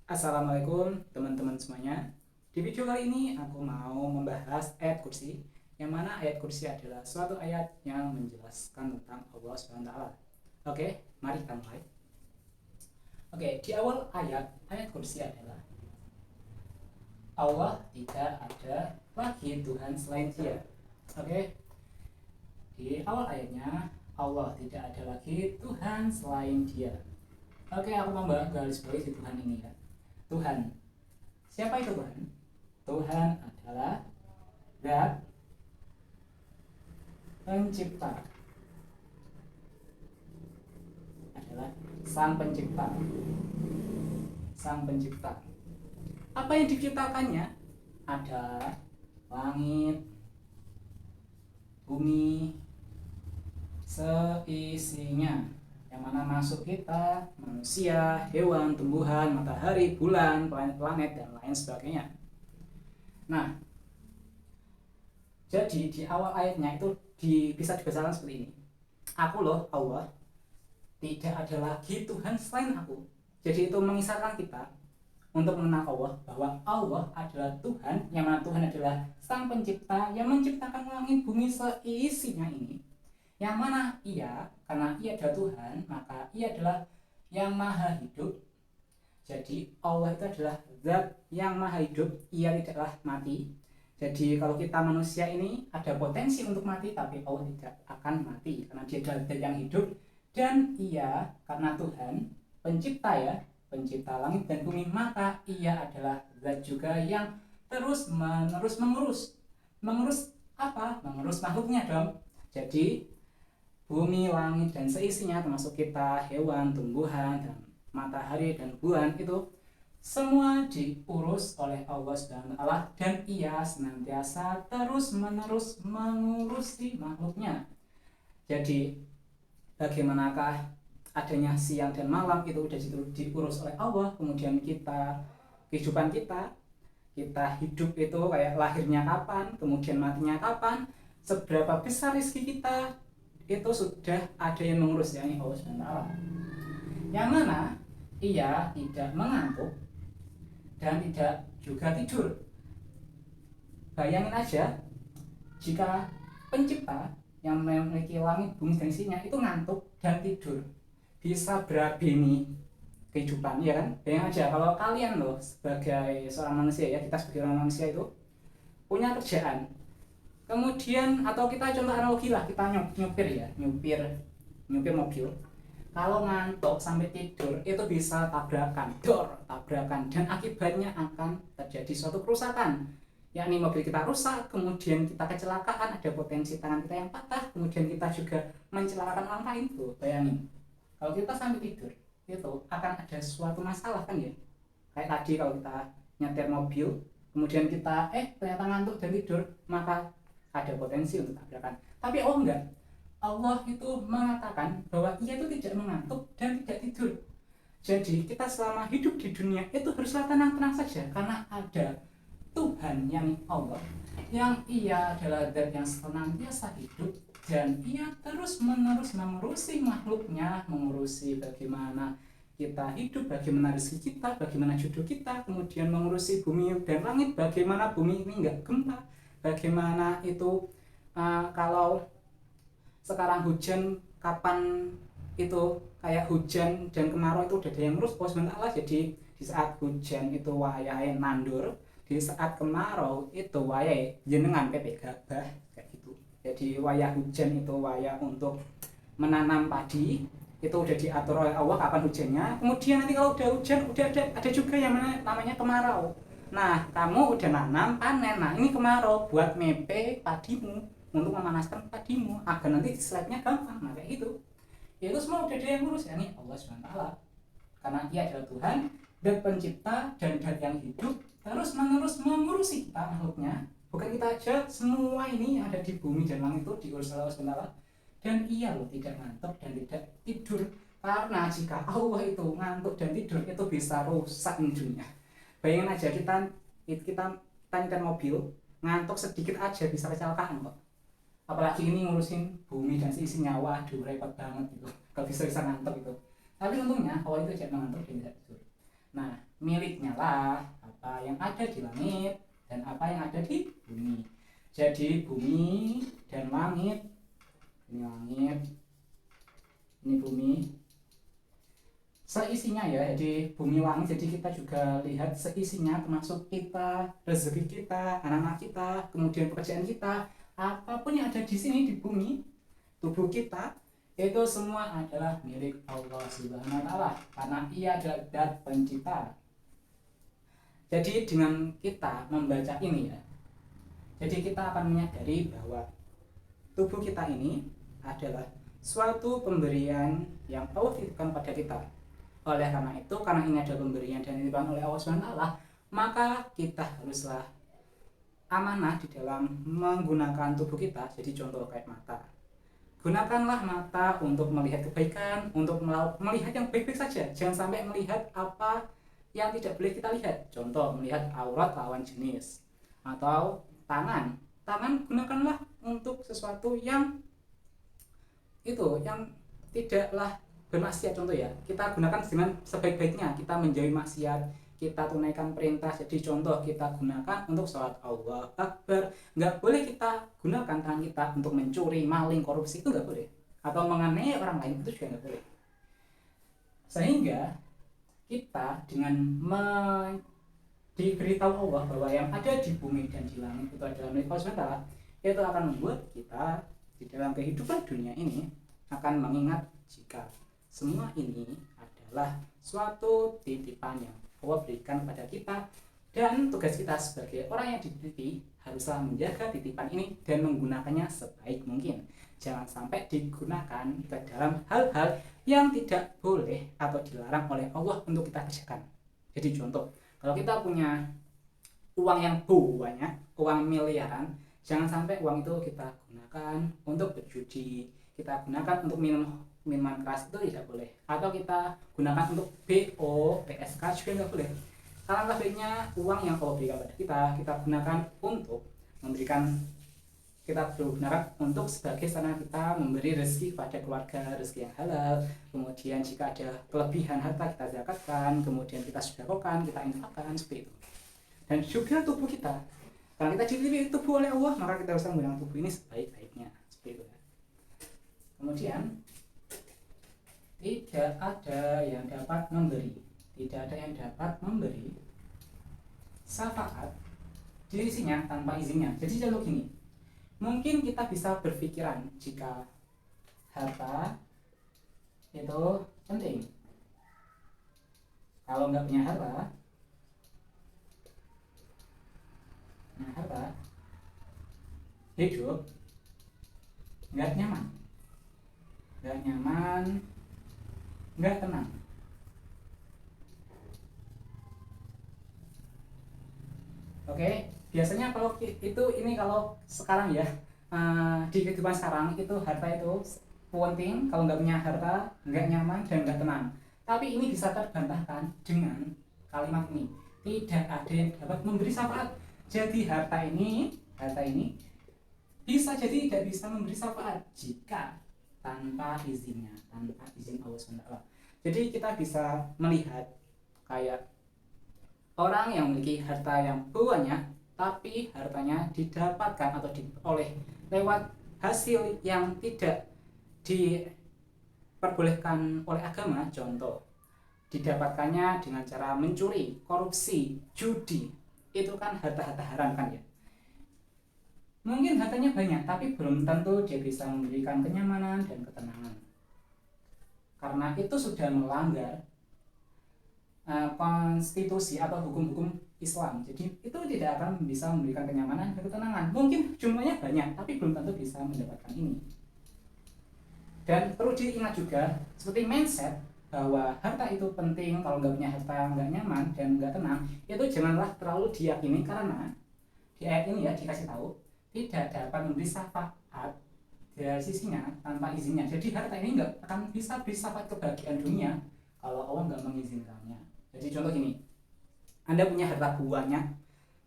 Assalamualaikum teman-teman semuanya. Di video kali ini aku mau membahas ayat kursi, yang mana ayat kursi adalah suatu ayat yang menjelaskan tentang Allah SWT. Oke, mari kita mulai. Oke, di awal ayat kursi adalah Allah tidak ada lagi Tuhan selain Dia. Oke, di awal ayatnya Allah tidak ada lagi Tuhan selain Dia. Oke, aku mau garis bawahi si Tuhan ini ya. Tuhan. Siapa itu Tuhan? Tuhan adalah Zat Pencipta. Adalah Sang Pencipta. Sang Pencipta. Apa yang diciptakannya? Ada langit, bumi, seisinya, yang mana masuk kita, manusia, hewan, tumbuhan, matahari, bulan, planet-planet, dan lain sebagainya. Nah, jadi di awal ayatnya itu bisa dibacakan seperti ini. Aku loh Allah, tidak ada lagi Tuhan selain aku. Jadi itu mengisahkan kita untuk mengenal Allah, bahwa Allah adalah Tuhan, yang mana Tuhan adalah Sang Pencipta yang menciptakan langit bumi seisinya ini. Yang mana Ia, karena Ia adalah Tuhan, maka Ia adalah yang maha hidup. Jadi Allah itu adalah Zat yang maha hidup, Ia tidaklah mati. Jadi kalau kita manusia ini ada potensi untuk mati, tapi Allah tidak akan mati, karena Dia adalah Zat yang hidup. Dan Ia, karena Tuhan pencipta ya, pencipta langit dan bumi, maka Ia adalah Zat juga yang terus menerus mengurus apa? Mengurus makhluknya dong. Jadi bumi, langit, dan seisinya, termasuk kita, hewan, tumbuhan, dan matahari, dan bulan, itu semua diurus oleh Allah SWT, dan Ia senantiasa terus-menerus mengurusi makhluknya. Jadi bagaimanakah adanya siang dan malam itu sudah diurus oleh Allah. Kemudian kehidupan kita hidup itu kayak lahirnya kapan, kemudian matinya kapan, seberapa besar rezeki kita, itu sudah ada yang mengurus, yakni Allah SWT, yang mana Ia tidak mengantuk dan tidak juga tidur. Bayangin aja jika pencipta yang memiliki langit, bumi, dan isinya itu ngantuk dan tidur, bisa berabe nih kehidupan, ya kan? Bayangin aja kalau kalian loh sebagai seorang manusia ya, kita sebagai orang manusia itu punya kerjaan, kemudian, atau kita contoh analogi lah, kita nyupir mobil. Kalau ngantuk sampai tidur itu bisa tabrakan, dan akibatnya akan terjadi suatu kerusakan, yakni mobil kita rusak, kemudian kita kecelakaan, ada potensi tangan kita yang patah, kemudian kita juga mencelakakan orang lain tuh. Bayangin kalau kita sampai tidur, itu akan ada suatu masalah kan ya. Kayak tadi kalau kita nyetir mobil, kemudian kita ternyata ngantuk dan tidur, maka ada potensi untuk tabrakan. Tapi Allah enggak. Allah itu mengatakan bahwa Ia itu tidak mengantuk dan tidak tidur. Jadi kita selama hidup di dunia itu haruslah tenang-tenang saja, karena ada Tuhan yang Allah, yang Ia adalah Zat yang senantiasa hidup, dan Ia terus-menerus mengurusi makhluknya, mengurusi bagaimana kita hidup, bagaimana rezeki kita, bagaimana jodoh kita, kemudian mengurusi bumi dan langit, bagaimana bumi ini enggak gempa, bagaimana itu kalau sekarang hujan, kapan itu kayak hujan dan kemarau itu udah ada yang ngurus bos mentala. Jadi di saat hujan itu wayahe nandur, di saat kemarau itu wayahe jenengan pepe gabah kayak gitu. Jadi wayah hujan itu wayah untuk menanam padi, itu udah diatur oleh Allah kapan hujannya. Kemudian nanti kalau udah hujan, udah ada juga yang namanya kemarau. Nah, kamu udah nanam, panen. Nah, ini kemarau buat mepe padimu, untuk memanaskan padimu agar nanti slide-nya gampang. Nah, kayak gitu. Itu semua udah ada yang ngurus, ya nih Allah SWT. Karena Ia adalah Tuhan dan pencipta dan Zat yang hidup, terus-menerus mengurusi kita makhluknya. Bukan kita aja, semua ini yang ada di bumi dan langit itu diurus oleh Allah SWT. Dan Ia loh tidak ngantuk dan tidak tidur. Karena jika Allah itu ngantuk dan tidur, itu bisa rusak dunia. Bayangin aja kita nyetir mobil, ngantuk sedikit aja bisa kecelakaan kok. Apalagi ini ngurusin bumi dan seisinya, waduh repot banget gitu. Kalau bisa ngantuk itu. Tapi untungnya Allah itu tidak mengantuk dan tidak tidur. Nah, miliknya lah apa yang ada di langit dan apa yang ada di bumi. Jadi bumi dan langit, ini langit, ini bumi, seisinya ya. Jadi bumi langit, jadi kita juga lihat seisinya, termasuk kita, rezeki kita, anak-anak kita, kemudian pekerjaan kita, apapun yang ada di sini di bumi, tubuh kita, itu semua adalah milik Allah Subhanahu wa Ta'ala, karena Ia adalah zat pencipta. Jadi dengan kita membaca ini ya, jadi kita akan menyadari bahwa tubuh kita ini adalah suatu pemberian yang Allah titipkan pada kita. Oleh karena itu, karena ini adalah pemberian dan dititipkan oleh Allah Subhanahu wa Ta'ala, maka kita haruslah amanah di dalam menggunakan tubuh kita. Jadi contoh kayak mata, gunakanlah mata untuk melihat kebaikan, untuk melihat yang baik-baik saja. Jangan sampai melihat apa yang tidak boleh kita lihat. Contoh, melihat aurat lawan jenis. Atau tangan gunakanlah untuk sesuatu yang tidaklah bermaksiat. Contoh ya, kita gunakan dengan sebaik-baiknya, kita menjauhi maksiat, kita tunaikan perintah. Jadi contoh, kita gunakan untuk sholat Allah Akbar. Nggak boleh kita gunakan tangan kita untuk mencuri, maling, korupsi, itu nggak boleh. Atau menganiaya orang lain, itu juga nggak boleh. Sehingga kita dengan diberitahu Allah bahwa yang ada di bumi dan di langit itu adalah milik Allah SWT, itu akan membuat kita di dalam kehidupan dunia ini akan mengingat jika semua ini adalah suatu titipan yang Allah berikan kepada kita, dan tugas kita sebagai orang yang dititipi haruslah menjaga titipan ini dan menggunakannya sebaik mungkin. Jangan sampai digunakan ke dalam hal-hal yang tidak boleh atau dilarang oleh Allah untuk kita kerjakan. Jadi contoh, kalau kita punya uang yang banyak, uang miliaran, jangan sampai uang itu kita gunakan untuk berjudi, kita gunakan untuk minuman keras, itu tidak boleh. Atau kita gunakan untuk BO, PSK juga tidak boleh. Alangkah baiknya uang yang Allah berikan pada kita gunakan untuk untuk sebagai sarana kita memberi rezeki kepada keluarga, rezeki yang halal. Kemudian jika ada kelebihan harta kita zakatkan, kemudian kita sedekahkan, kita infakkan, seperti itu. Dan juga tubuh kita, karena kita dipilih tubuh oleh Allah, maka kita harus menggunakan tubuh ini sebaik-baiknya, seperti itu. Kemudian tidak ada yang dapat memberi syafaat dirinya tanpa izinnya. Jadi contoh gini, mungkin kita bisa berpikiran jika harta itu penting. Kalau nggak punya harta hidup nggak nyaman, nggak tenang. Oke, biasanya kalau sekarang ya, di kehidupan sekarang itu harta itu penting. Kalau nggak punya harta nggak nyaman dan nggak tenang. Tapi ini bisa terbantahkan dengan kalimat ini, tidak ada yang dapat memberi syafaat. Jadi harta ini bisa jadi tidak bisa memberi syafaat jika tanpa izinnya, tanpa izin Allah SWT. Jadi kita bisa melihat kayak orang yang memiliki harta yang banyak, tapi hartanya didapatkan atau diperoleh lewat hasil yang tidak diperbolehkan oleh agama. Contoh, didapatkannya dengan cara mencuri, korupsi, judi, itu kan harta-harta haram kan ya. Mungkin hartanya banyak, tapi belum tentu dia bisa memberikan kenyamanan dan ketenangan, karena itu sudah melanggar konstitusi atau hukum-hukum Islam. Jadi itu tidak akan bisa memberikan kenyamanan dan ketenangan. Mungkin jumlahnya banyak, tapi belum tentu bisa mendapatkan ini. Dan perlu diingat juga, seperti mindset bahwa harta itu penting. Kalau nggak punya harta nggak nyaman dan nggak tenang, itu janganlah terlalu diyakini, karena di ayat ini ya dikasih tahu tidak dapat memberi syafaat dari sisinya tanpa izinnya. Jadi harta ini nggak akan bisa beri syafaat kebahagiaan dunia kalau Allah nggak mengizinkannya. Jadi contoh gini, Anda punya harta banyak,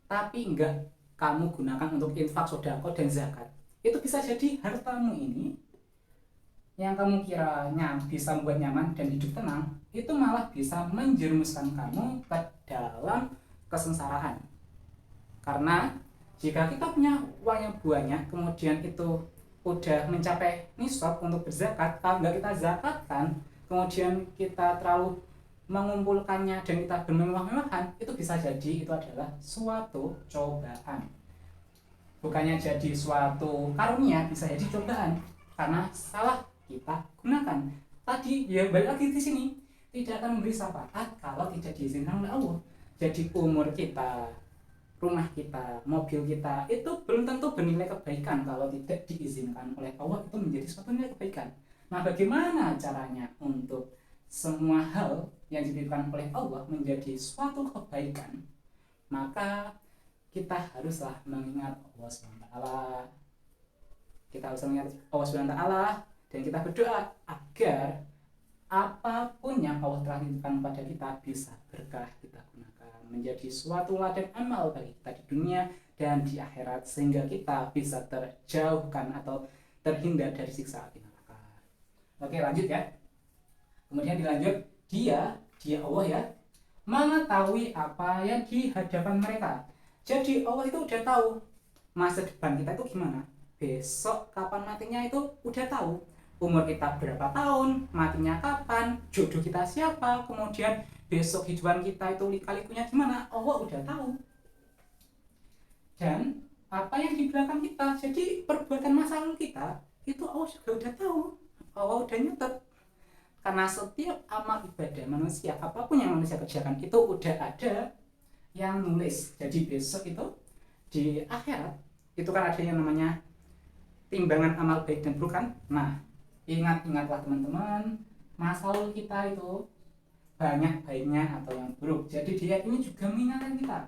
tapi nggak kamu gunakan untuk infak, sedekah dan zakat. Itu bisa jadi hartamu ini yang kamu kiranya bisa membuat nyaman dan hidup tenang, itu malah bisa menjerumuskan kamu ke dalam kesengsaraan. Karena jika kita punya uang yang banyak, kemudian itu udah mencapai nisab untuk berzakat, kalau nggak kita zakatkan, kemudian kita terlalu mengumpulkannya dan kita bermewah-mewahan, itu bisa jadi itu adalah suatu cobaan. Bukannya jadi suatu karunia, bisa jadi cobaan karena salah kita gunakan. Tadi ya balik lagi di sini, tidak akan memberi syafaat kalau tidak diizinkan oleh Allah. Jadi umur kita, rumah kita, mobil kita itu belum tentu bernilai kebaikan kalau tidak diizinkan oleh Allah, itu menjadi suatu nilai kebaikan. Nah, bagaimana caranya untuk semua hal yang diberikan oleh Allah menjadi suatu kebaikan? Maka kita haruslah mengingat Allah SWT. Kita harus mengingat Allah SWT dan kita berdoa agar apapun yang Allah telah titipkan kepada kita bisa berkah kita gunakan menjadi suatu ladang amal bagi kita di dunia dan di akhirat, sehingga kita bisa terjauhkan atau terhindar dari siksa api neraka. Oke, lanjut ya. Kemudian dilanjut, dia Allah ya, mengetahui apa yang di hadapan mereka. Jadi Allah itu udah tahu masa depan kita itu gimana, besok kapan matinya itu udah tahu, umur kita berapa tahun, matinya kapan, jodoh kita siapa, kemudian besok kehidupan kita itu lika-likunya gimana, Allah udah tahu. Dan apa yang di belakang kita, jadi perbuatan masa lalu kita itu Allah juga udah tahu, Allah udah nyetet. Karena setiap amal ibadah manusia, apapun yang manusia kerjakan itu udah ada yang nulis. Jadi besok itu di akhirat itu kan ada yang namanya timbangan amal baik dan buruk kan. Nah, ingatlah teman-teman, masa lalu kita itu banyak baiknya atau yang buruk. Jadi dia ini juga mengingatkan kita,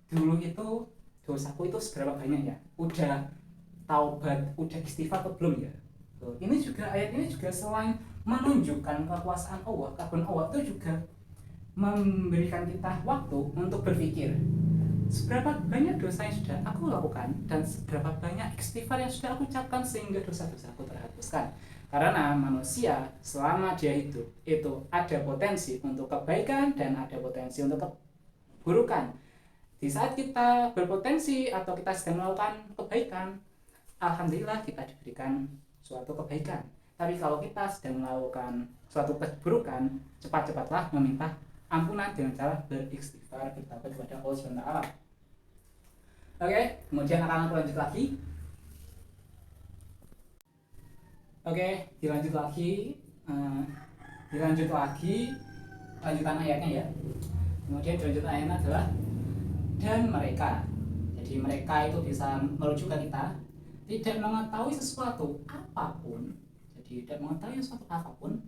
dulu itu dosaku itu seberapa banyak ya, udah taubat, udah istighfar atau belum ya. Tuh, ini juga ayat ini juga selain menunjukkan kekuasaan Allah, keagungan Allah, itu juga memberikan kita waktu untuk berpikir seberapa banyak dosa yang sudah aku lakukan dan seberapa banyak istighfar yang sudah aku ucapkan sehingga dosa-dosaku terhapuskan. Karena manusia selama dia hidup itu ada potensi untuk kebaikan dan ada potensi untuk keburukan. Di saat kita berpotensi atau kita sedang melakukan kebaikan, alhamdulillah kita diberikan suatu kebaikan. Tapi kalau kita sedang melakukan suatu keburukan, cepat-cepatlah meminta ampunan dengan cara beristighfar, bertaubat kepada Allah SWT. Oke, kemudian akan aku lanjut lagi. Oke, dilanjut lagi lanjutan ayatnya ya. Kemudian dilanjut ayatnya adalah dan mereka. Jadi mereka itu bisa merujuk ke kita tidak mengetahui sesuatu apapun. Jadi tidak mengetahui sesuatu apapun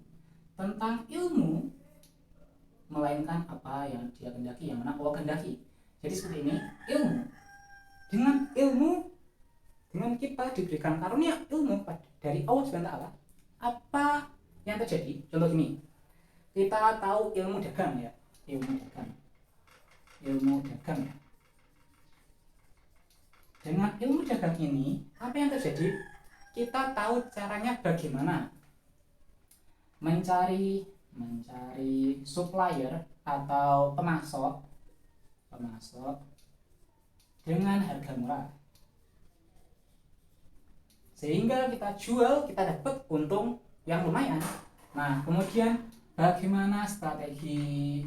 tentang ilmu, melainkan apa yang dia kehendaki, yang mana Allah kehendaki. Jadi seperti ini, dengan kita diberikan karunia ilmu dari Allah SWT, apa yang terjadi? Contoh gini, kita tahu ilmu dagang ya, ilmu dagang ya. Dengan ilmu dagang ini, apa yang terjadi? Kita tahu caranya bagaimana mencari supplier atau pemasok dengan harga murah, sehingga kita jual, kita dapat untung yang lumayan. Nah, kemudian bagaimana strategi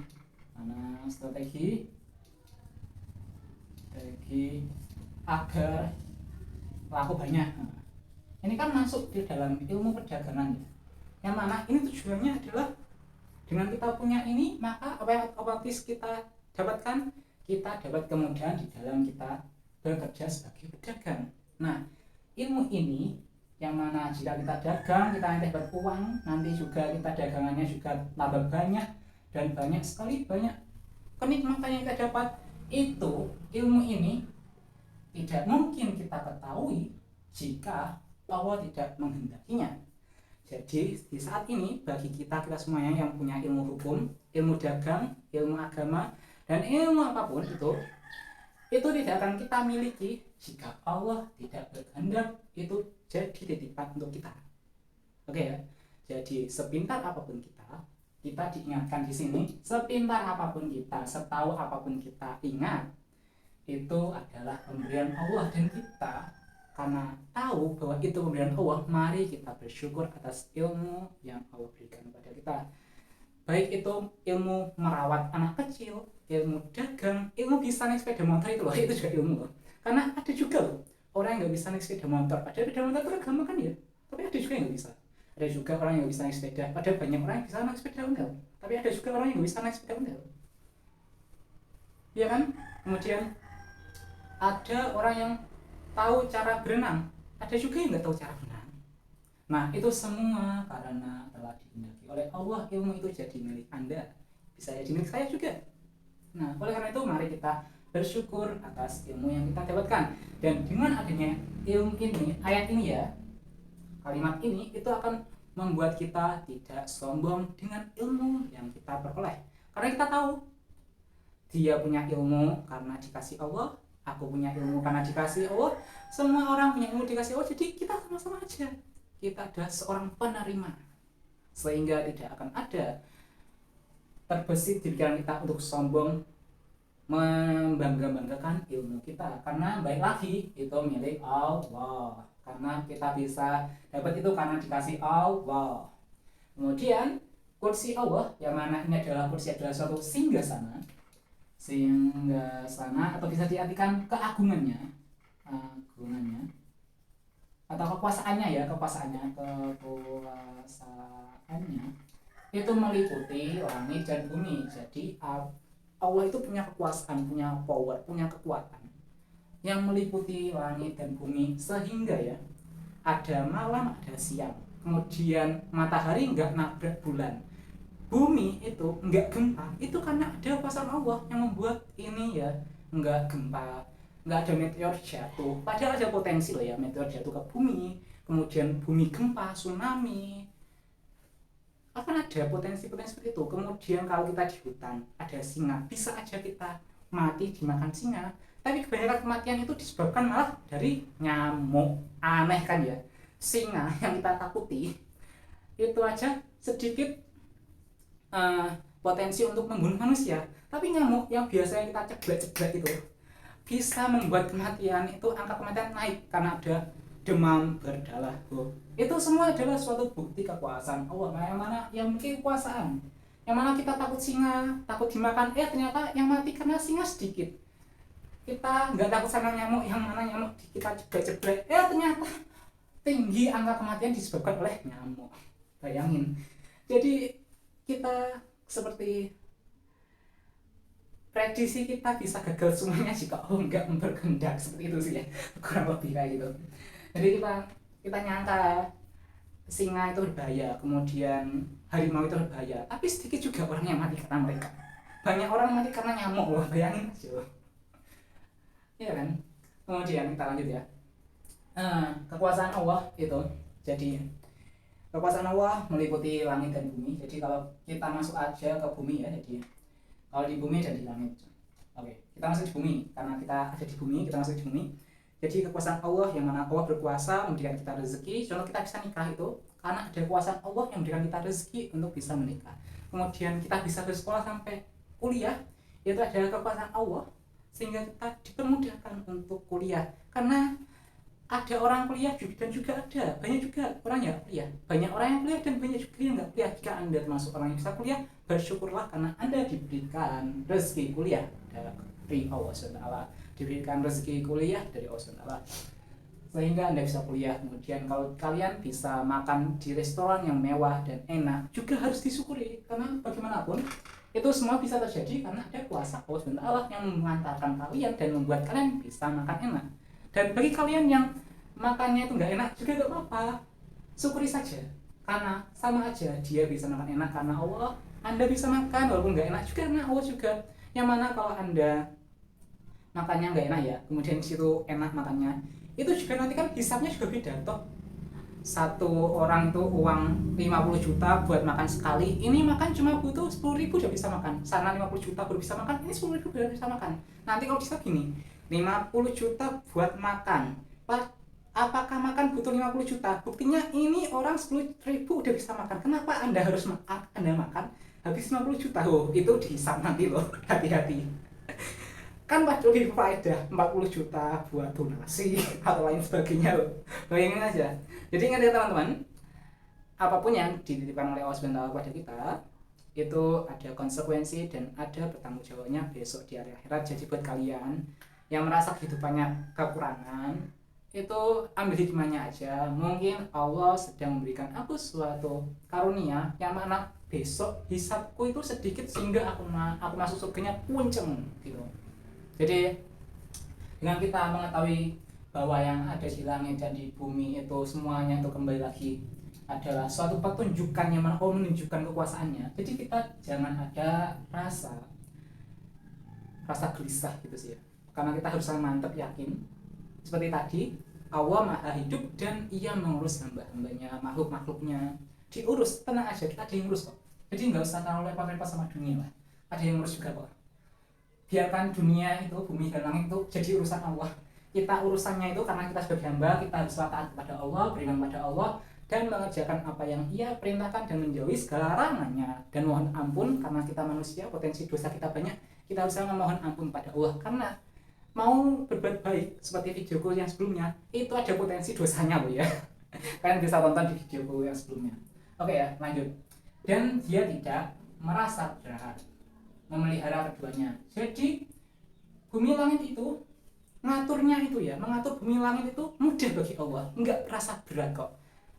agar laku banyak. Nah, ini kan masuk di dalam ilmu perdagangan ya. Yang mana ini tujuannya adalah dengan kita punya ini, maka apa yang otomatis kita dapatkan, kita dapat kemudahan di dalam kita bekerja sebagai pedagang. Nah, ilmu ini yang mana jika kita dagang, kita nanti dapat uang, nanti juga kita dagangannya juga tambah banyak dan banyak sekali, banyak kenikmatan yang kita dapat. Itu ilmu ini tidak mungkin kita ketahui jika Allah tidak menghendakinya. Jadi di saat ini bagi kita semuanya yang punya ilmu hukum, ilmu dagang, ilmu agama, dan ilmu apapun itu tidak akan kita miliki jika Allah tidak berkehendak itu jadi titipan untuk kita. Oke ya. Jadi sepintar apapun kita diingatkan di sini, sepintar apapun kita, setahu apapun kita, ingat itu adalah pemberian Allah, dan kita karena tahu bahwa itu pemberian Allah, mari kita bersyukur atas ilmu yang Allah berikan kepada kita. Baik itu ilmu merawat anak kecil, ilmu dagang, ilmu bisa naik sepeda motor itu loh, itu juga ilmu loh. Karena ada juga loh orang yang nggak bisa naik sepeda motor, padahal sepeda motor itu gampang kan ya, tapi ada juga yang nggak bisa. Ada juga orang yang nggak bisa naik sepeda, padahal banyak orang yang bisa naik sepeda ontel, tapi ada juga orang yang nggak bisa naik sepeda ontel, ya kan? Kemudian ada orang yang tahu cara berenang, ada juga yang nggak tahu cara berenang. Nah itu semua karena telah dikehendaki oleh Allah, ilmu itu jadi milik Anda, bisa jadi milik saya juga. Nah oleh karena itu mari kita bersyukur atas ilmu yang kita dapatkan, dan dengan adanya ilmu ini, ayat ini ya, kalimat ini itu akan membuat kita tidak sombong dengan ilmu yang kita peroleh, karena kita tahu dia punya ilmu karena dikasih Allah, aku punya ilmu karena dikasih Allah, semua orang punya ilmu dikasih Allah, jadi kita sama-sama aja, kita adalah seorang penerima, sehingga tidak akan ada terbesit di pikiran kita untuk sombong membangga-banggakan ilmu kita, karena baik lagi itu milik Allah, karena kita bisa dapat itu karena dikasih Allah. Kemudian kursi Allah, yang mana ini adalah kursi adalah suatu singgasana atau bisa diartikan keagungannya, atau kekuasaannya itu meliputi langit dan bumi. Jadi Allah itu punya kekuasaan, punya power, punya kekuatan yang meliputi langit dan bumi, sehingga ya ada malam, ada siang, kemudian matahari nggak nabrak bulan, bumi itu nggak gempa, itu karena ada kekuasaan Allah yang membuat ini ya nggak gempa, nggak ada meteor jatuh, padahal ada potensi loh ya meteor jatuh ke bumi, kemudian bumi gempa, tsunami, akan ada potensi-potensi seperti itu. Kemudian kalau kita di hutan ada singa, bisa aja kita mati dimakan singa, tapi kebanyakan kematian itu disebabkan malah dari nyamuk. Aneh kan ya, singa yang kita takuti itu aja sedikit potensi untuk membunuh manusia, tapi nyamuk yang biasanya kita ceblek-ceblek itu bisa membuat kematian itu, angka kematian naik karena ada demam berdarah. Itu semua adalah suatu bukti kekuasaan Allah, yang mana yang memiliki kekuasaan, yang mana kita takut singa, takut dimakan, ternyata yang mati karena singa sedikit. Kita nggak takut sama nyamuk, yang mana nyamuk kita ceblek-ceblek, ternyata tinggi angka kematian disebabkan oleh nyamuk. Bayangin. Jadi kita seperti prediksi kita bisa gagal semuanya jika Allah nggak berkehendak, seperti itu sih ya, kurang lebih kayak gitu. Jadi kita nyangka singa itu berbahaya, kemudian harimau itu berbahaya, tapi sedikit juga orang yang mati karena mereka. Banyak orang mati karena nyamuk loh, bayangin aja. Iya kan? Kemudian kita lanjut ya. Kekuasaan Allah itu, jadi kekuasaan Allah meliputi langit dan bumi. Jadi kalau kita masuk aja ke bumi ya, jadi kalau di bumi dan di langit. Oke, kita masuk di bumi karena kita ada di bumi, kita masuk di bumi. Jadi kekuasaan Allah, yang mana Allah berkuasa memberikan kita rezeki. Contoh kita bisa nikah itu karena ada kekuasaan Allah yang memberikan kita rezeki untuk bisa menikah. Kemudian kita bisa bersekolah sampai kuliah, itu adalah kekuasaan Allah sehingga kita dipermudahkan untuk kuliah. Karena ada orang kuliah dan juga ada banyak juga orang yang kuliah. Banyak orang yang kuliah dan banyak juga yang nggak kuliah. Jika Anda termasuk orang yang bisa kuliah, bersyukurlah karena Anda diberikan rezeki kuliah dari Allah SWT, diberikan rezeki kuliah dari Allah SWT, sehingga Anda bisa kuliah. Kemudian kalau kalian bisa makan di restoran yang mewah dan enak, juga harus disyukuri, karena bagaimanapun itu semua bisa terjadi karena ada kuasa Allah SWT yang mengantarkan kalian dan membuat kalian bisa makan enak. Dan bagi kalian yang makannya itu nggak enak juga nggak apa-apa, syukuri saja, karena sama aja dia bisa makan enak karena Allah, Anda bisa makan walaupun nggak enak juga karena Allah juga. Yang mana kalau Anda makannya nggak enak ya, kemudian situ enak makannya, itu juga nanti kan hisapnya juga beda toh. Satu orang itu uang 50 juta buat makan sekali, ini makan cuma butuh 10.000 udah bisa makan. Sana 50 juta baru bisa makan, ini 10.000 udah bisa makan. Nanti kalau bisa gini, 50 juta buat makan, apakah makan butuh 50 juta? Buktinya ini orang 10.000 udah bisa makan. Kenapa Anda harus Anda makan habis 50 juta? Oh, itu dihisap nanti loh. Hati-hati. Kan lebih faedah 40 juta buat donasi atau lain sebagainya loh. Bayangin aja. Jadi ingat ya teman-teman, apapun yang dititipkan oleh Allah SWT pada kita itu ada konsekuensi dan ada bertanggung jawabnya besok di hari akhirat. Jadi buat kalian yang merasa kehidupannya kekurangan, itu ambil hikmahnya aja. Mungkin Allah sedang memberikan aku suatu karunia yang mana besok hisapku itu sedikit sehingga aku masuk surganya punceng gitu. Jadi dengan kita mengetahui bahwa yang ada di langit dan di bumi itu semuanya itu kembali lagi adalah suatu pertunjukan yang mana Allah menunjukkan kekuasaannya. Jadi kita jangan ada rasa gelisah gitu sih ya. Karena kita harus selalu mantap yakin seperti tadi, Allah maha hidup dan ia mengurus hamba-hambanya, makhluk-makhluknya. Diurus, tenang aja, kita ada yang ngurus kok. Jadi nggak usah terlalu repot-repot sama dunia lah, ada yang ngurus juga kok. Biarkan dunia itu, bumi dan langit itu jadi urusan Allah. Kita urusannya itu karena kita sebagai hamba, kita harus taat kepada Allah, beriman pada Allah, dan mengerjakan apa yang ia perintahkan dan menjauhi segala larangannya. Dan mohon ampun, karena kita manusia, potensi dosa kita banyak, kita harus memohon ampun pada Allah. Karena mau berbuat baik seperti videoku yang sebelumnya, itu ada potensi dosanya loh ya. Kalian bisa tonton di videoku yang sebelumnya. Oke ya, lanjut. Dan dia tidak merasa berat memelihara keduanya. Jadi bumi langit itu ngaturnya itu ya, mengatur bumi langit itu mudah bagi Allah, enggak terasa berat kok.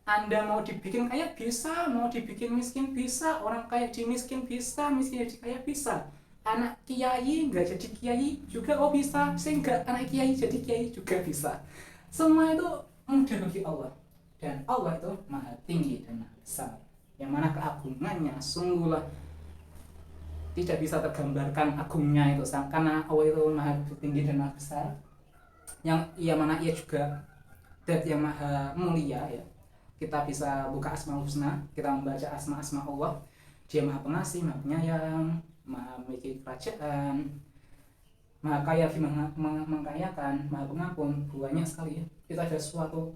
Anda mau dibikin kaya bisa, mau dibikin miskin bisa, orang kaya dimiskin bisa, miskin jadi kaya bisa. Anak kiai nggak jadi kiai juga oh bisa, sehingga anak kiai jadi kiai juga bisa. Semua itu mudah bagi Allah, dan Allah itu maha tinggi dan maha besar, yang mana keagungannya sungguhlah tidak bisa tergambarkan agungnya itu, karena Allah itu maha tinggi dan maha besar, yang mana ia juga zat yang maha mulia ya. Kita bisa buka Asmaul Husna, kita membaca asma-asma Allah. Dia maha pengasih, maha penyayang, maha memiliki kerajaan, maha kaya, mengkayakan, maha pengampun, banyak sekali ya. Itu ada sesuatu,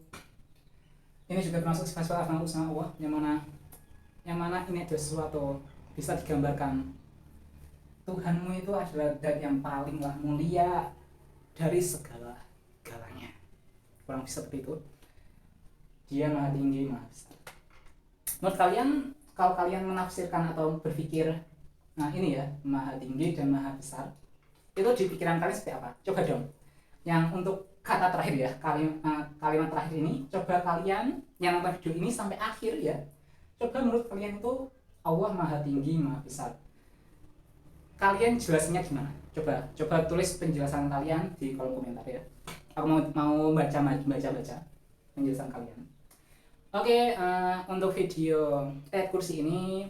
ini juga termasuk sifat-sifat Asmaul Husna Allah, yang mana ini ada sesuatu bisa digambarkan. Tuhanmu itu adalah zat yang palinglah mulia dari segala-galanya, kurang bisa seperti itu. Dia maha tinggi, maha besar. Menurut kalian, kalau kalian menafsirkan atau berpikir, nah ini ya, maha tinggi dan maha besar, itu di pikiran kalian seperti apa? Coba dong. Yang untuk kata terakhir ya, kalimat terakhir ini, coba kalian yang nonton video ini sampai akhir ya, coba menurut kalian itu Allah maha tinggi, maha besar, kalian jelasinnya gimana? Coba tulis penjelasan kalian di kolom komentar ya. Aku mau baca penjelasan kalian. Oke, untuk video kursi ini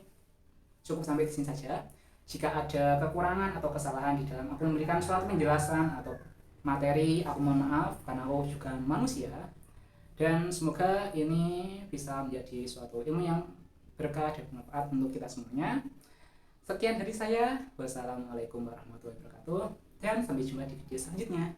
cukup sampai di sini saja. Jika ada kekurangan atau kesalahan di dalam aku memberikan suatu penjelasan atau materi, aku mohon maaf karena aku juga manusia. Dan semoga ini bisa menjadi suatu ilmu yang berkah dan bermanfaat untuk kita semuanya. Sekian dari saya. Wassalamualaikum warahmatullahi wabarakatuh. Dan sampai jumpa di video selanjutnya.